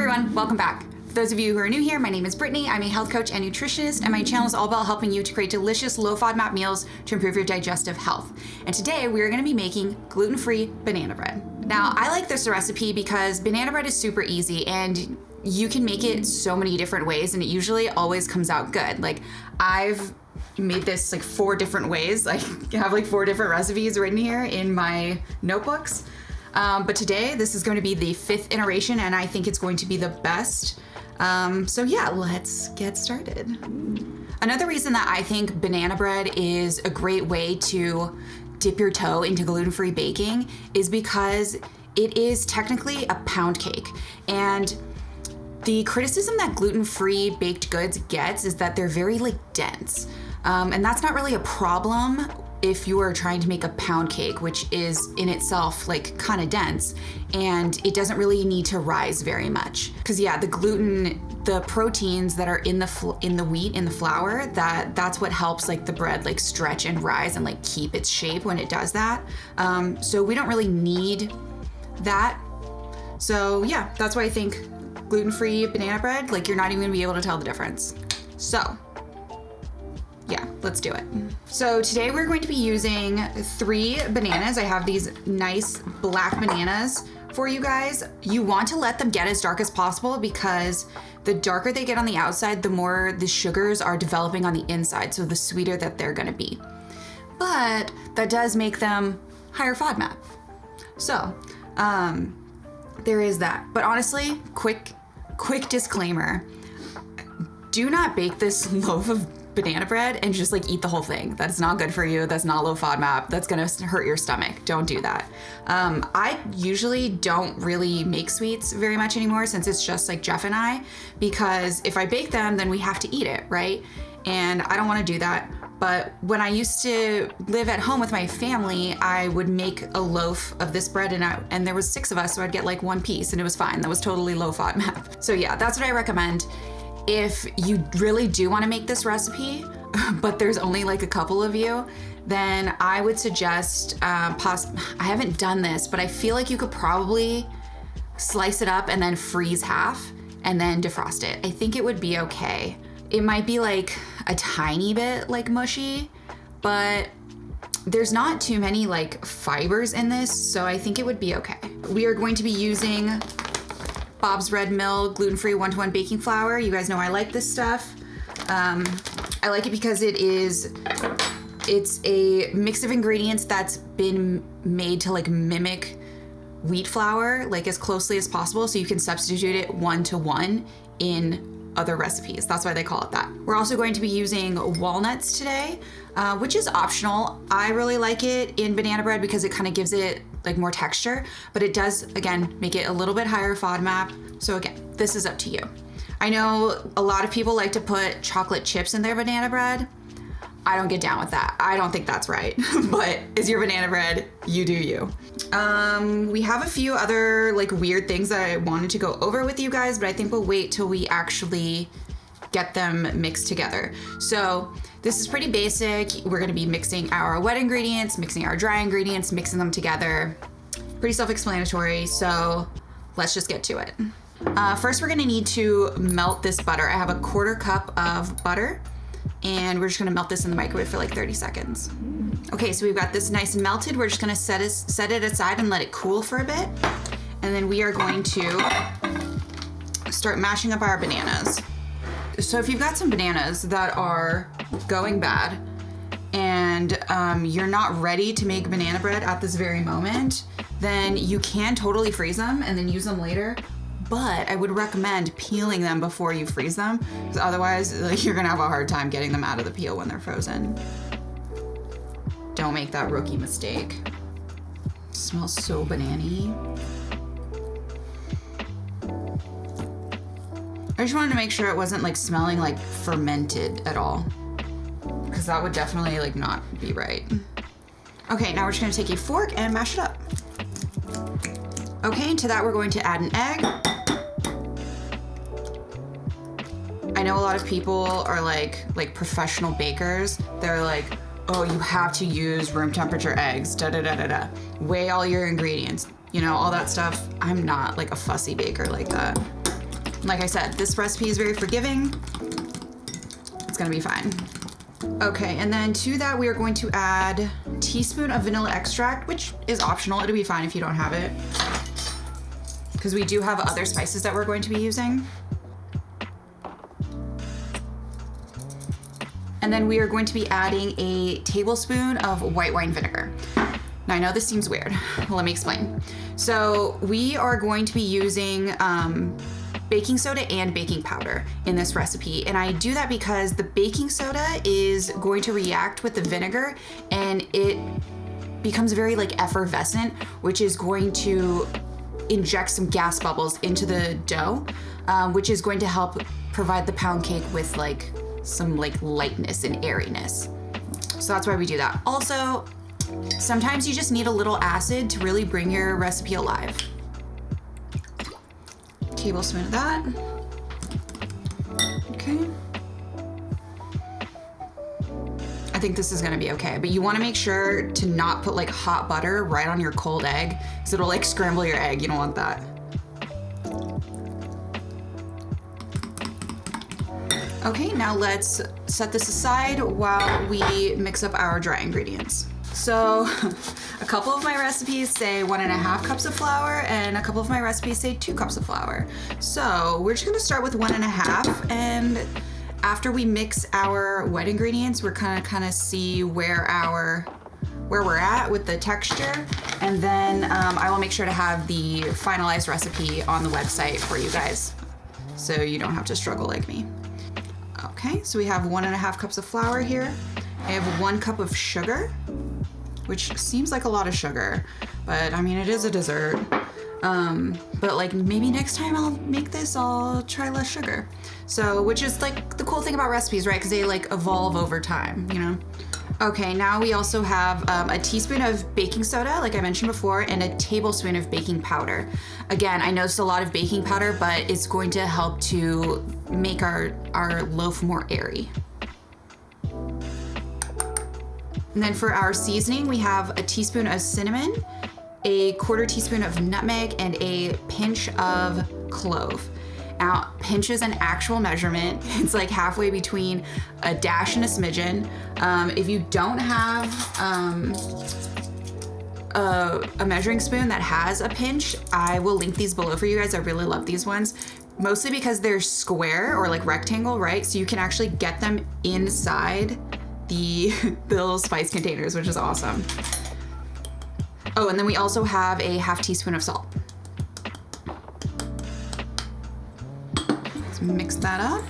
everyone, welcome back. For those of you who are new here, my name is Brittany. I'm a health coach and nutritionist, and my channel is all about helping you to create delicious low FODMAP meals to improve your digestive health. And today we're gonna be making gluten-free banana bread. Now, I like this recipe because banana bread is super easy and you can make it so many different ways and it usually always comes out good. Like, I've made this like 4 different ways. I have like 4 different recipes written here in my notebooks. But today, this is going to be the 5th iteration and I think it's going to be the best. So yeah, let's get started. Another reason that I think banana bread is a great way to dip your toe into gluten-free baking is because it is technically a pound cake. And the criticism that gluten-free baked goods gets is that they're very dense. And that's not really a problem if you are trying to make a pound cake, which is in itself kind of dense, and it doesn't really need to rise very much. Because yeah, the gluten, the proteins that are in the wheat, in the flour, that's what helps the bread stretch and rise and keep its shape when it does that. So we don't really need that. So yeah, that's why I think gluten-free banana bread, you're not even gonna be able to tell the difference. So yeah, let's do it. So today we're going to be using 3 bananas. I have these nice black bananas for you guys. You want to let them get as dark as possible because the darker they get on the outside, the more the sugars are developing on the inside, so the sweeter that they're gonna be. But that does make them higher FODMAP. So there is that. But honestly, quick disclaimer, do not bake this loaf of banana bread and just eat the whole thing. That's not good for you. That's not low FODMAP. That's gonna hurt your stomach. Don't do that. I usually don't really make sweets very much anymore since it's just Jeff and I, because if I bake them, then we have to eat it, right? And I don't wanna do that. But when I used to live at home with my family, I would make a loaf of this bread and there was 6 of us, so I'd get 1 piece and it was fine. That was totally low FODMAP. So yeah, that's what I recommend. If you really do want to make this recipe, but there's only a couple of you, then I would suggest, I haven't done this, but I feel you could probably slice it up and then freeze half and then defrost it. I think it would be okay. It might be a tiny bit mushy, but there's not too many fibers in this, so I think it would be okay. We are going to be using Bob's Red Mill gluten-free 1-to-1 baking flour. You guys know I like this stuff. I like it because it's a mix of ingredients that's been made to mimic wheat flour as closely as possible, so you can substitute it 1-to-1 in other recipes. That's why they call it that. We're also going to be using walnuts today, which is optional. I really like it in banana bread because it kind of gives it more texture, but it does, again, make it a little bit higher FODMAP. So again, this is up to you. I know a lot of people like to put chocolate chips in their banana bread. I don't get down with that. I don't think that's right, but it's your banana bread, you do you. We have a few other weird things that I wanted to go over with you guys, but I think we'll wait till we actually get them mixed together. So this is pretty basic. We're gonna be mixing our wet ingredients, mixing our dry ingredients, mixing them together. Pretty self-explanatory, so let's just get to it. First, we're gonna need to melt this butter. I have a 1/4 cup of butter, and we're just gonna melt this in the microwave for 30 seconds. Okay, so we've got this nice and melted. We're just gonna set it aside and let it cool for a bit. And then we are going to start mashing up our bananas. So if you've got some bananas that are going bad and you're not ready to make banana bread at this very moment, then you can totally freeze them and then use them later. But I would recommend peeling them before you freeze them, because otherwise you're gonna have a hard time getting them out of the peel when they're frozen. Don't make that rookie mistake. It smells so banana-y. I just wanted to make sure it wasn't smelling fermented at all, because that would definitely not be right. Okay, now we're just gonna take a fork and mash it up. Okay, to that we're going to add an egg. I know a lot of people are like professional bakers. They're oh, you have to use room temperature eggs, da-da-da-da-da. Weigh all your ingredients, all that stuff. I'm not a fussy baker like that. Like I said, this recipe is very forgiving. It's gonna be fine. Okay, and then to that we are going to add a teaspoon of vanilla extract, which is optional. It'll be fine if you don't have it, because we do have other spices that we're going to be using. And then we are going to be adding a tablespoon of white wine vinegar. Now I know this seems weird. Let me explain. So we are going to be using baking soda and baking powder in this recipe. And I do that because the baking soda is going to react with the vinegar and it becomes very like effervescent, which is going to inject some gas bubbles into the dough, which is going to help provide the pound cake with like some like lightness and airiness. So that's why we do that. Also, sometimes you just need a little acid to really bring your recipe alive. Tablespoon of that. Okay. I think this is gonna be okay, but you wanna make sure to not put like hot butter right on your cold egg, because it'll like scramble your egg. You don't want that. Okay, now let's set this aside while we mix up our dry ingredients. So a couple of my recipes say 1.5 cups of flour and a couple of my recipes say 2 cups of flour. So we're just gonna start with 1.5, and after we mix our wet ingredients, we're gonna kind of see where we're at with the texture. And then I will make sure to have the finalized recipe on the website for you guys, so you don't have to struggle like me. Okay, so we have 1.5 cups of flour here. I have 1 cup of sugar, which seems like a lot of sugar, but I mean, it is a dessert. But like maybe next time I'll make this, I'll try less sugar. So, which is like the cool thing about recipes, right? Because they like evolve over time, you know? Okay, now we also have a teaspoon of baking soda, like I mentioned before, and a tablespoon of baking powder. Again, I know it's a lot of baking powder, but it's going to help to make our loaf more airy. And then for our seasoning, we have a teaspoon of cinnamon, a 1/4 teaspoon of nutmeg, and a pinch of clove. Now, pinch is an actual measurement. It's like halfway between a dash and a smidgen. If you don't have a measuring spoon that has a pinch, I will link these below for you guys. I really love these ones, mostly because they're square or like rectangle, right? So you can actually get them inside the little spice containers, which is awesome. Oh, and then we also have a 1/2 teaspoon of salt. Let's mix that up.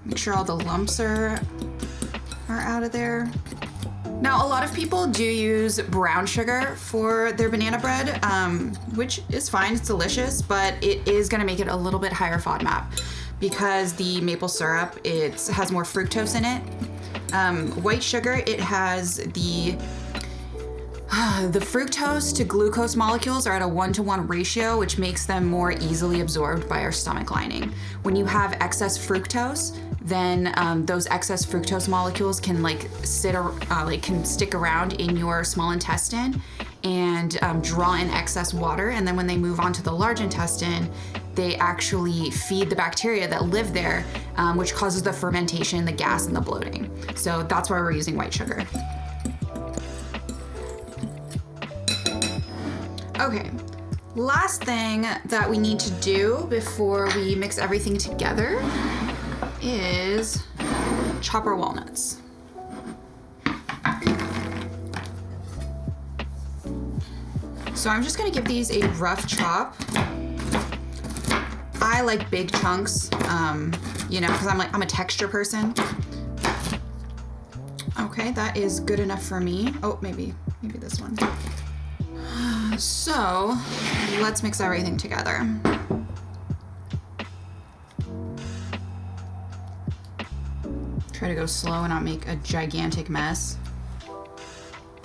Make sure all the lumps are out of there. Now, a lot of people do use brown sugar for their banana bread, which is fine, it's delicious, but it is gonna make it a little bit higher FODMAP because the maple syrup, it has more fructose in it. White sugar, it has the fructose to glucose molecules are at a 1-to-1 ratio, which makes them more easily absorbed by our stomach lining. When you have excess fructose, then those excess fructose molecules can can stick around in your small intestine and draw in excess water. And then when they move on to the large intestine, they actually feed the bacteria that live there, which causes the fermentation, the gas, and the bloating. So that's why we're using white sugar. Okay, last thing that we need to do before we mix everything together is chop our walnuts. So I'm just gonna give these a rough chop. I like big chunks, you know, because I'm a texture person. Okay, that is good enough for me. Oh, maybe this one. So let's mix everything together. Try to go slow and not make a gigantic mess.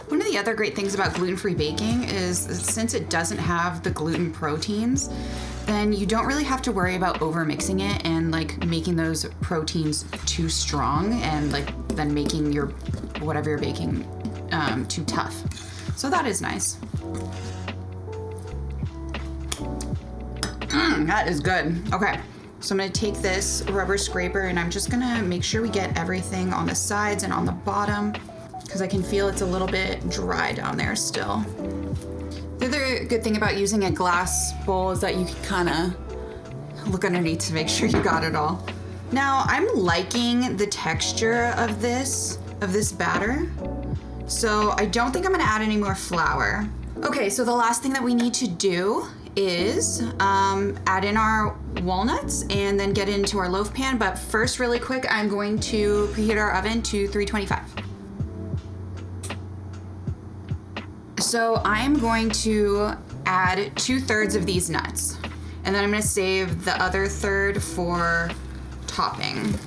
One of the other great things about gluten-free baking is since it doesn't have the gluten proteins, then you don't really have to worry about over mixing it and like making those proteins too strong and like then making your whatever you're baking too tough. So that is nice. That is good. Okay, so I'm gonna take this rubber scraper and I'm just gonna make sure we get everything on the sides and on the bottom because I can feel it's a little bit dry down there still. The other good thing about using a glass bowl is that you can kind of look underneath to make sure you got it all. Now, I'm liking the texture of this batter, so I don't think I'm gonna add any more flour. Okay, so the last thing that we need to do is add in our walnuts and then get it into our loaf pan. But first, really quick, I'm going to preheat our oven to 325. So I'm going to add 2/3 of these nuts, and then I'm gonna save the other third for topping.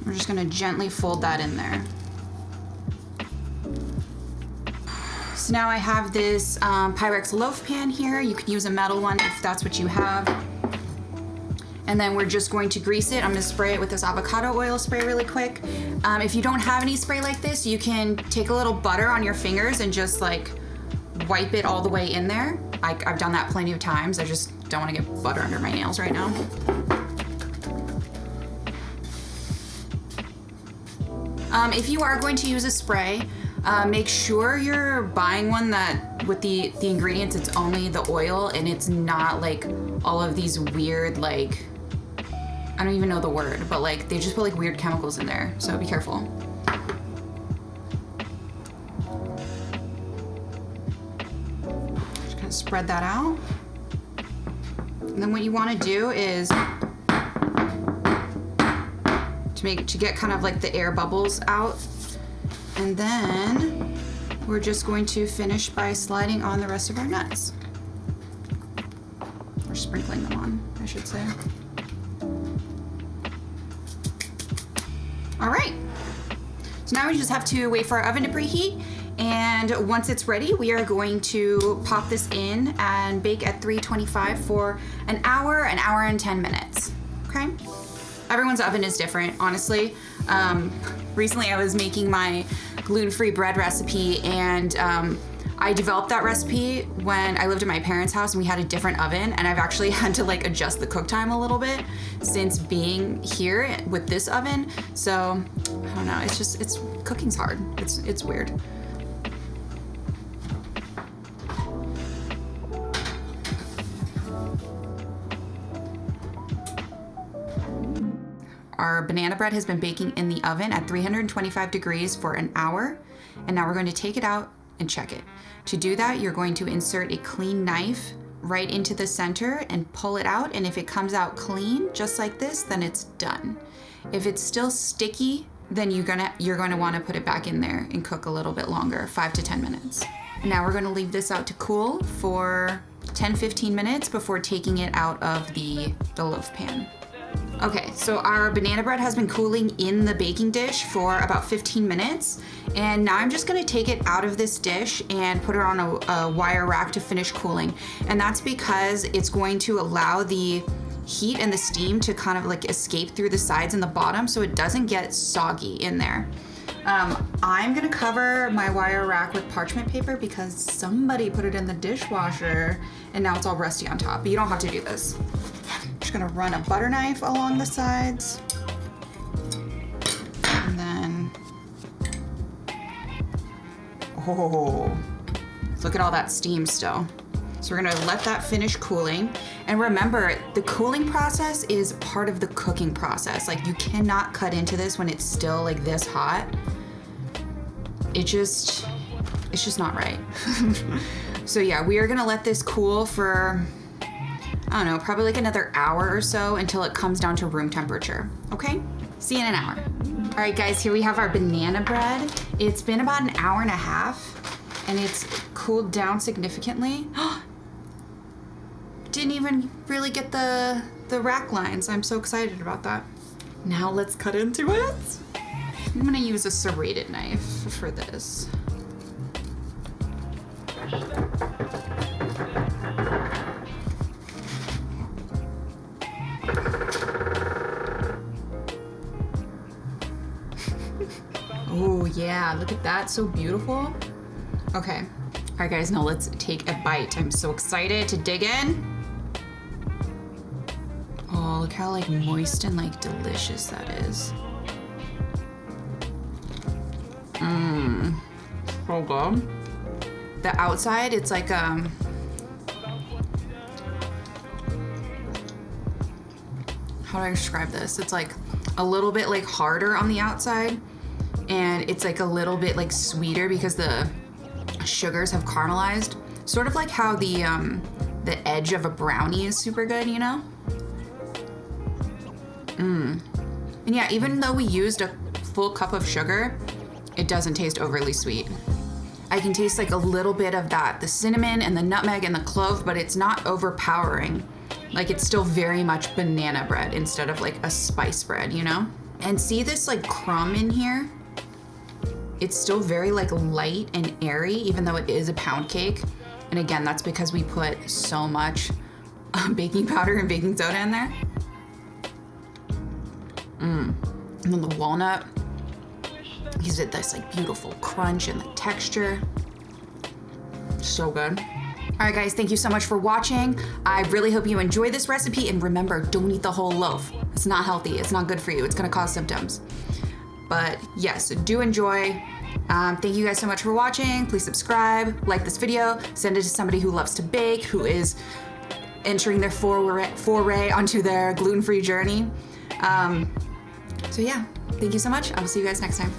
We're just gonna gently fold that in there. So now I have this Pyrex loaf pan here. You can use a metal one if that's what you have. And then we're just going to grease it. I'm gonna spray it with this avocado oil spray really quick. If you don't have any spray like this, you can take a little butter on your fingers and just like wipe it all the way in there. I've done that plenty of times. I just don't wanna get butter under my nails right now. If you are going to use a spray, make sure you're buying one that with the ingredients, it's only the oil and it's not like all of these weird, like, I don't even know the word, but like they just put like weird chemicals in there, so be careful. Just kind of spread that out. And then what you want to do is to get kind of like the air bubbles out. And then we're just going to finish by sliding on the rest of our nuts. Or sprinkling them on, I should say. All right. So now we just have to wait for our oven to preheat. And once it's ready, we are going to pop this in and bake at 325 for an hour and 10 minutes, okay? Everyone's oven is different, honestly. Recently I was making my gluten-free bread recipe, and I developed that recipe when I lived at my parents' house and we had a different oven, and I've actually had to like adjust the cook time a little bit since being here with this oven. So I don't know, it's cooking's hard. It's weird. Our banana bread has been baking in the oven at 325 degrees for an hour, and now we're going to take it out and check it. To do that, you're going to insert a clean knife right into the center and pull it out, and if it comes out clean, just like this, then it's done. If it's still sticky, then you're going to want to put it back in there and cook a little bit longer, 5 to 10 minutes. And now we're going to leave this out to cool for 10-15 minutes before taking it out of the loaf pan. Okay, so our banana bread has been cooling in the baking dish for about 15 minutes. And now I'm just gonna take it out of this dish and put it on a wire rack to finish cooling. And that's because it's going to allow the heat and the steam to kind of like escape through the sides and the bottom so it doesn't get soggy in there. I'm gonna cover my wire rack with parchment paper because somebody put it in the dishwasher and now it's all rusty on top, but you don't have to do this. Just gonna run a butter knife along the sides. And then, oh, look at all that steam still. So we're gonna let that finish cooling. And remember, the cooling process is part of the cooking process. Like, you cannot cut into this when it's still like this hot. It's just not right. So yeah, we are gonna let this cool for, I don't know, probably like another hour or so until it comes down to room temperature, okay? See you in an hour. All right guys, here we have our banana bread. It's been about an hour and a half and it's cooled down significantly. Didn't even really get the rack lines. I'm so excited about that. Now let's cut into it. I'm gonna use a serrated knife for this. Oh yeah, look at that, so beautiful. Okay, All right, guys, now let's take a bite. I'm so excited to dig in. Oh, look how like moist and like delicious that is. Mmm, so good. The outside, it's like how do I describe this? It's like a little bit like harder on the outside, and it's like a little bit like sweeter because the sugars have caramelized. Sort of like how the edge of a brownie is super good, you know? And yeah, even though we used a full cup of sugar, it doesn't taste overly sweet. I can taste like a little bit of that, the cinnamon and the nutmeg and the clove, but it's not overpowering. Like it's still very much banana bread instead of like a spice bread, you know? And see this like crumb in here? It's still very like light and airy, even though it is a pound cake. And again, that's because we put so much baking powder and baking soda in there. And then the walnut gives it this like beautiful crunch and the texture. So good. All right, guys, thank you so much for watching. I really hope you enjoy this recipe, and remember, don't eat the whole loaf. It's not healthy, it's not good for you, it's gonna cause symptoms. But yes, do enjoy. Thank you guys so much for watching. Please subscribe, like this video, send it to somebody who loves to bake, who is entering their foray onto their gluten-free journey. So yeah, thank you so much. I will see you guys next time.